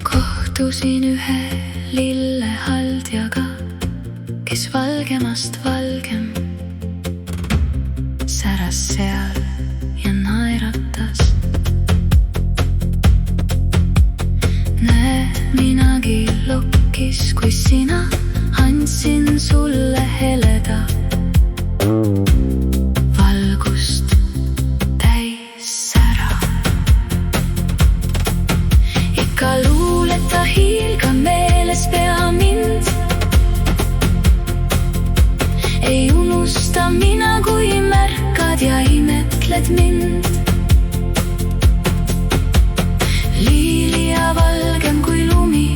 Kohtusin ühe lillehaldjaga, kes valgemast valgem säras seal ja naeratas. Näe, minagi lokkis, kui sina andsin sulle heleda valgust täis sära. Ikka luuleta hiilga meeles pea mind, ei unusta mina, kui märkad ja imetled mind. Liilia valgem kui lumi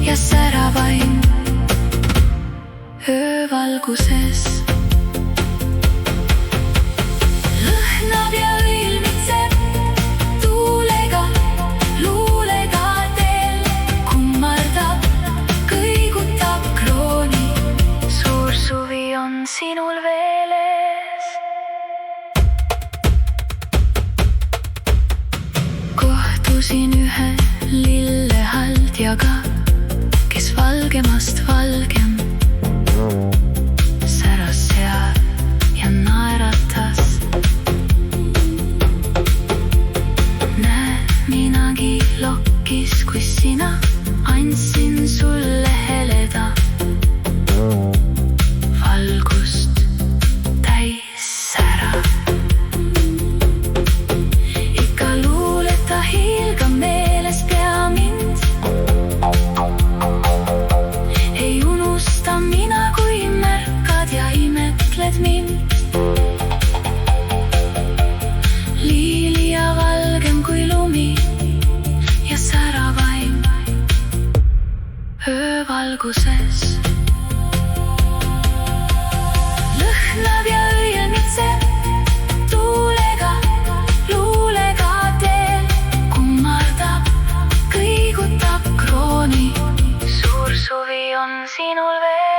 ja säravaim öövalguses. Lõhnab ja õilmitseb tuulega, luulega teel, kummardab, kõigutab krooni. Suur suvi on sinul veel ees. Kohtusin ühe lillehaldjaga, kes valgemast valgem säras seal ja naeratas. Näe, minagi lokkis, kui sina andsin sulle heleda valgust täis sära. Ikka luuleta hiilga meeles pea mind, ei unusta mina, kui märkad ja imetled mind. Liilia valgem kui lumi ja säravaim öövalguses. Lõhnab ja õilmitseb tuulega, luulega teel, kummardab, kõigutab krooni. Suur suvi on sinul veel.